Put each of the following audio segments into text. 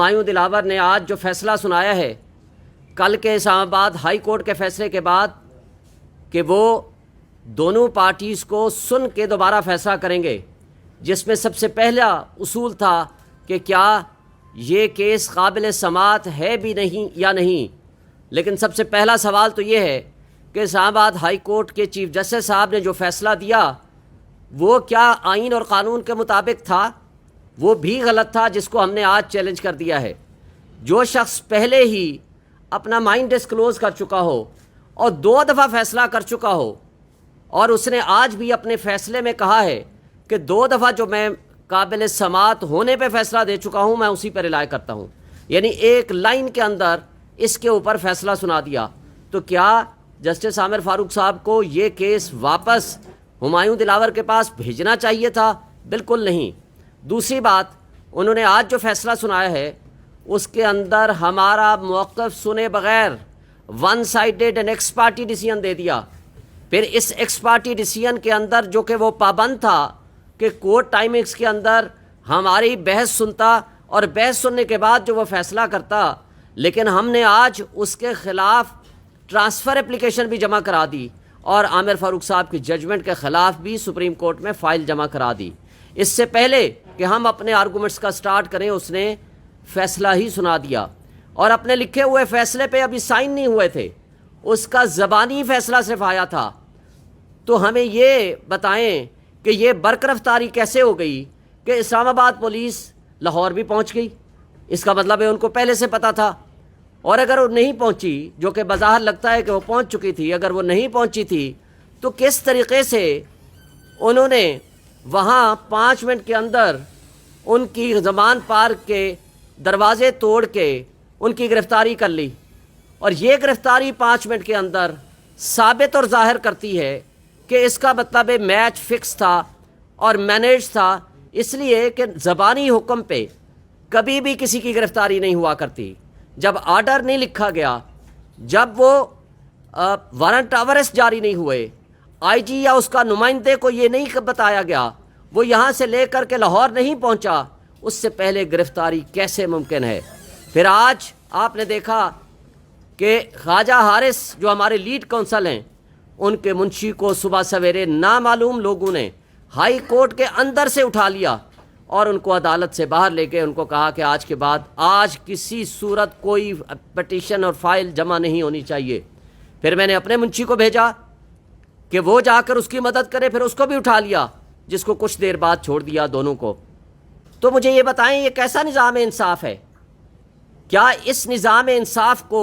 ہمایوں دلاور نے آج جو فیصلہ سنایا ہے کل کے اسلام آباد ہائی کورٹ کے فیصلے کے بعد کہ وہ دونوں پارٹیز کو سن کے دوبارہ فیصلہ کریں گے، جس میں سب سے پہلا اصول تھا کہ کیا یہ کیس قابل سماعت ہے بھی نہیں یا نہیں۔ لیکن سب سے پہلا سوال تو یہ ہے کہ اسلام آباد ہائی کورٹ کے چیف جسٹس صاحب نے جو فیصلہ دیا وہ کیا آئین اور قانون کے مطابق تھا؟ وہ بھی غلط تھا، جس کو ہم نے آج چیلنج کر دیا ہے۔ جو شخص پہلے ہی اپنا مائنڈ ڈسکلوز کر چکا ہو اور 2 دفعہ فیصلہ کر چکا ہو، اور اس نے آج بھی اپنے فیصلے میں کہا ہے کہ 2 دفعہ جو میں قابل سماعت ہونے پہ فیصلہ دے چکا ہوں میں اسی پر رائے کرتا ہوں، یعنی ایک لائن کے اندر اس کے اوپر فیصلہ سنا دیا، تو کیا جسٹس عامر فاروق صاحب کو یہ کیس واپس ہمایوں دلاور کے پاس بھیجنا چاہیے تھا؟ بالکل نہیں۔ دوسری بات، انہوں نے آج جو فیصلہ سنایا ہے اس کے اندر ہمارا موقف سنے بغیر one sided and ex parte decision دے دیا۔ پھر اس ایکس پارٹی ڈیسیژن کے اندر جو کہ وہ پابند تھا کہ کورٹ ٹائمنگز کے اندر ہماری بحث سنتا اور بحث سننے کے بعد جو وہ فیصلہ کرتا، لیکن ہم نے آج اس کے خلاف ٹرانسفر اپلیکیشن بھی جمع کرا دی اور عامر فاروق صاحب کی ججمنٹ کے خلاف بھی سپریم کورٹ میں فائل جمع کرا دی۔ اس سے پہلے کہ ہم اپنے آرگومنٹس کا سٹارٹ کریں اس نے فیصلہ ہی سنا دیا، اور اپنے لکھے ہوئے فیصلے پہ ابھی سائن نہیں ہوئے تھے، اس کا زبانی فیصلہ صرف آیا تھا۔ تو ہمیں یہ بتائیں کہ یہ برقرفتاری کیسے ہو گئی کہ اسلام آباد پولیس لاہور بھی پہنچ گئی؟ اس کا مطلب ہے ان کو پہلے سے پتہ تھا، اور اگر وہ نہیں پہنچی، جو کہ بظاہر لگتا ہے کہ وہ پہنچ چکی تھی، اگر وہ نہیں پہنچی تھی تو کس طریقے سے انہوں نے وہاں 5 منٹ کے اندر ان کی زمان پارک کے دروازے توڑ کے ان کی گرفتاری کر لی؟ اور یہ گرفتاری 5 منٹ کے اندر ثابت اور ظاہر کرتی ہے کہ اس کا مطلب میچ فکس تھا اور مینیج تھا، اس لیے کہ زبانی حکم پہ کبھی بھی کسی کی گرفتاری نہیں ہوا کرتی۔ جب آرڈر نہیں لکھا گیا، جب وہ وارنٹ آف اریسٹ جاری نہیں ہوئے، آئی جی یا اس کا نمائندے کو یہ نہیں بتایا گیا، وہ یہاں سے لے کر کے لاہور نہیں پہنچا، اس سے پہلے گرفتاری کیسے ممکن ہے؟ پھر آج آپ نے دیکھا کہ خواجہ حارث جو ہمارے لیڈ کونسل ہیں، ان کے منشی کو صبح سویرے نامعلوم لوگوں نے ہائی کورٹ کے اندر سے اٹھا لیا اور ان کو عدالت سے باہر لے کے ان کو کہا کہ آج کے بعد آج کسی صورت کوئی پٹیشن اور فائل جمع نہیں ہونی چاہیے۔ پھر میں نے اپنے منشی کو بھیجا کہ وہ جا کر اس کی مدد کرے، پھر اس کو بھی اٹھا لیا، جس کو کچھ دیر بعد چھوڑ دیا دونوں کو۔ تو مجھے یہ بتائیں، یہ کیسا نظام انصاف ہے؟ کیا اس نظام انصاف کو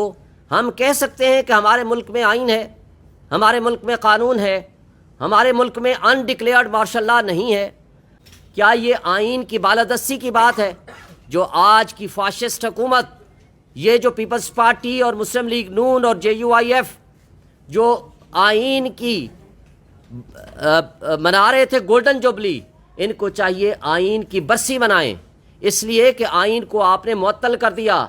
ہم کہہ سکتے ہیں کہ ہمارے ملک میں آئین ہے، ہمارے ملک میں قانون ہے، ہمارے ملک میں انڈکلیئرڈ مارشل لاء نہیں ہے؟ کیا یہ آئین کی بالادستی کی بات ہے جو آج کی فاشسٹ حکومت، یہ جو پیپلز پارٹی اور مسلم لیگ نون اور JUIF جو آئین کی منا رہے تھے گولڈن جوبلی، ان کو چاہیے آئین کی برسی منائیں، اس لیے کہ آئین کو آپ نے معطل کر دیا۔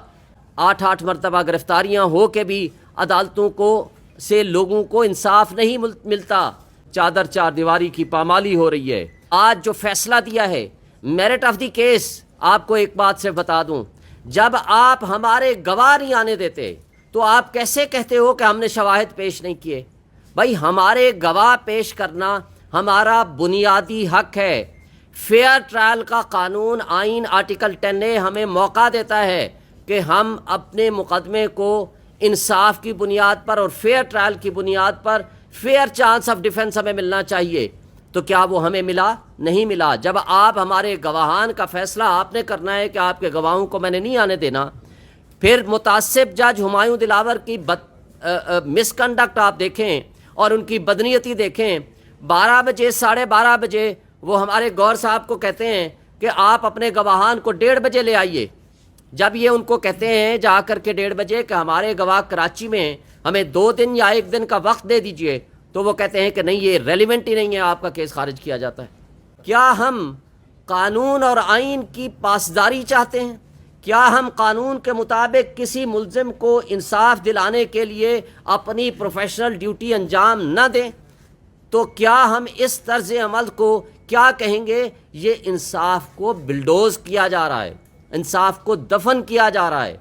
8 مرتبہ گرفتاریاں ہو کے بھی عدالتوں کو سے لوگوں کو انصاف نہیں ملتا، چادر 4 دیواری کی پامالی ہو رہی ہے۔ آج جو فیصلہ دیا ہے میرٹ آف دی کیس، آپ کو ایک بات سے بتا دوں، جب آپ ہمارے گواہ نہیں آنے دیتے تو آپ کیسے کہتے ہو کہ ہم نے شواہد پیش نہیں کیے؟ بھائی، ہمارے گواہ پیش کرنا ہمارا بنیادی حق ہے۔ فیئر ٹرائل کا قانون، آئین آرٹیکل 10A ہمیں موقع دیتا ہے کہ ہم اپنے مقدمے کو انصاف کی بنیاد پر اور فیئر ٹرائل کی بنیاد پر فیئر چانس آف ڈیفنس ہمیں ملنا چاہیے۔ تو کیا وہ ہمیں ملا؟ نہیں ملا۔ جب آپ ہمارے گواہان کا فیصلہ آپ نے کرنا ہے کہ آپ کے گواہوں کو میں نے نہیں آنے دینا، پھر متعصب جج ہمایوں دلاور کی مس کنڈکٹ آپ دیکھیں اور ان کی بدنیتی دیکھیں۔ 12 بجے 12:30 بجے وہ ہمارے گور صاحب کو کہتے ہیں کہ آپ اپنے گواہان کو 1:30 بجے لے آئیے۔ جب یہ ان کو کہتے ہیں جا کر کے 1:30 بجے کہ ہمارے گواہ کراچی میں ہیں، ہمیں 2 دن یا 1 دن کا وقت دے دیجئے، تو وہ کہتے ہیں کہ نہیں، یہ ریلیونٹ ہی نہیں ہے، آپ کا کیس خارج کیا جاتا ہے۔ کیا ہم قانون اور آئین کی پاسداری چاہتے ہیں؟ کیا ہم قانون کے مطابق کسی ملزم کو انصاف دلانے کے لیے اپنی پروفیشنل ڈیوٹی انجام نہ دیں؟ تو کیا ہم اس طرز عمل کو کیا کہیں گے؟ یہ انصاف کو بلڈوز کیا جا رہا ہے۔ انصاف کو دفن کیا جا رہا ہے،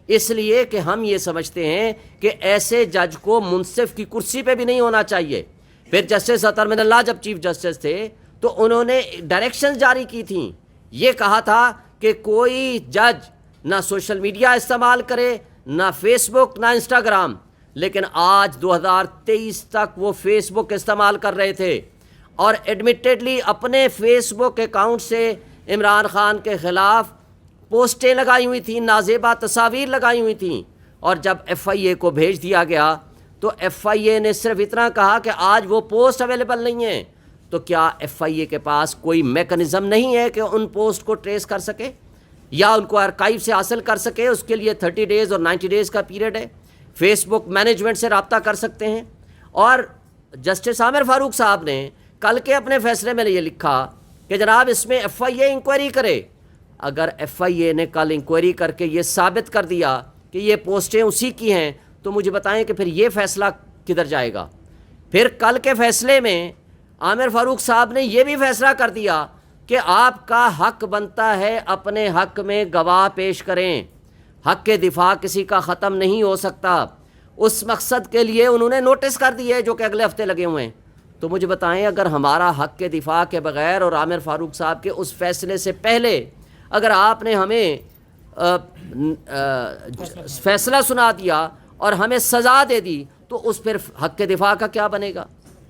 اس لیے کہ ہم یہ سمجھتے ہیں کہ ایسے جج کو منصف کی کرسی پہ بھی نہیں ہونا چاہیے۔ پھر جسٹس عطا من اللہ جب چیف جسٹس تھے تو انہوں نے ڈائریکشنز جاری کی تھیں، یہ کہا تھا کہ کوئی جج نہ سوشل میڈیا استعمال کرے، نہ فیس بک، نہ انسٹاگرام، لیکن آج 2023 تک وہ فیس بک استعمال کر رہے تھے اور ایڈمیٹڈلی اپنے فیس بک اکاؤنٹ سے عمران خان کے خلاف پوسٹیں لگائی ہوئی تھیں، نازیبہ تصاویر لگائی ہوئی تھیں، اور جب ایف آئی اے کو بھیج دیا گیا تو ایف آئی اے نے صرف اتنا کہا کہ آج وہ پوسٹ اویلیبل نہیں ہیں۔ تو کیا ایف آئی اے کے پاس کوئی میکنزم نہیں ہے کہ ان پوسٹ کو ٹریس کر سکے یا ان کو آرکائیو سے حاصل کر سکے؟ اس کے لیے 30 ڈیز اور 90 ڈیز کا پیریڈ ہے، فیس بک مینجمنٹ سے رابطہ کر سکتے ہیں۔ اور جسٹس عامر فاروق صاحب نے کل کے اپنے فیصلے میں یہ لکھا کہ جناب اس میں ایف آئی اے انکوائری کرے۔ اگر ایف آئی اے نے کل انکوائری کر کے یہ ثابت کر دیا کہ یہ پوسٹیں اسی کی ہیں تو مجھے بتائیں کہ پھر یہ فیصلہ کدھر جائے گا؟ پھر کل کے فیصلے میں عامر فاروق صاحب نے یہ بھی فیصلہ کر دیا کہ آپ کا حق بنتا ہے اپنے حق میں گواہ پیش کریں، حق کے دفاع کسی کا ختم نہیں ہو سکتا۔ اس مقصد کے لیے انہوں نے نوٹس کر دیے جو کہ اگلے ہفتے لگے ہوئے ہیں۔ تو مجھے بتائیں اگر ہمارا حق کے دفاع کے بغیر اور عامر فاروق صاحب کے اس فیصلے سے پہلے اگر آپ نے ہمیں فیصلہ سنا دیا اور ہمیں سزا دے دی تو اس پھر حق کے دفاع کا کیا بنے گا؟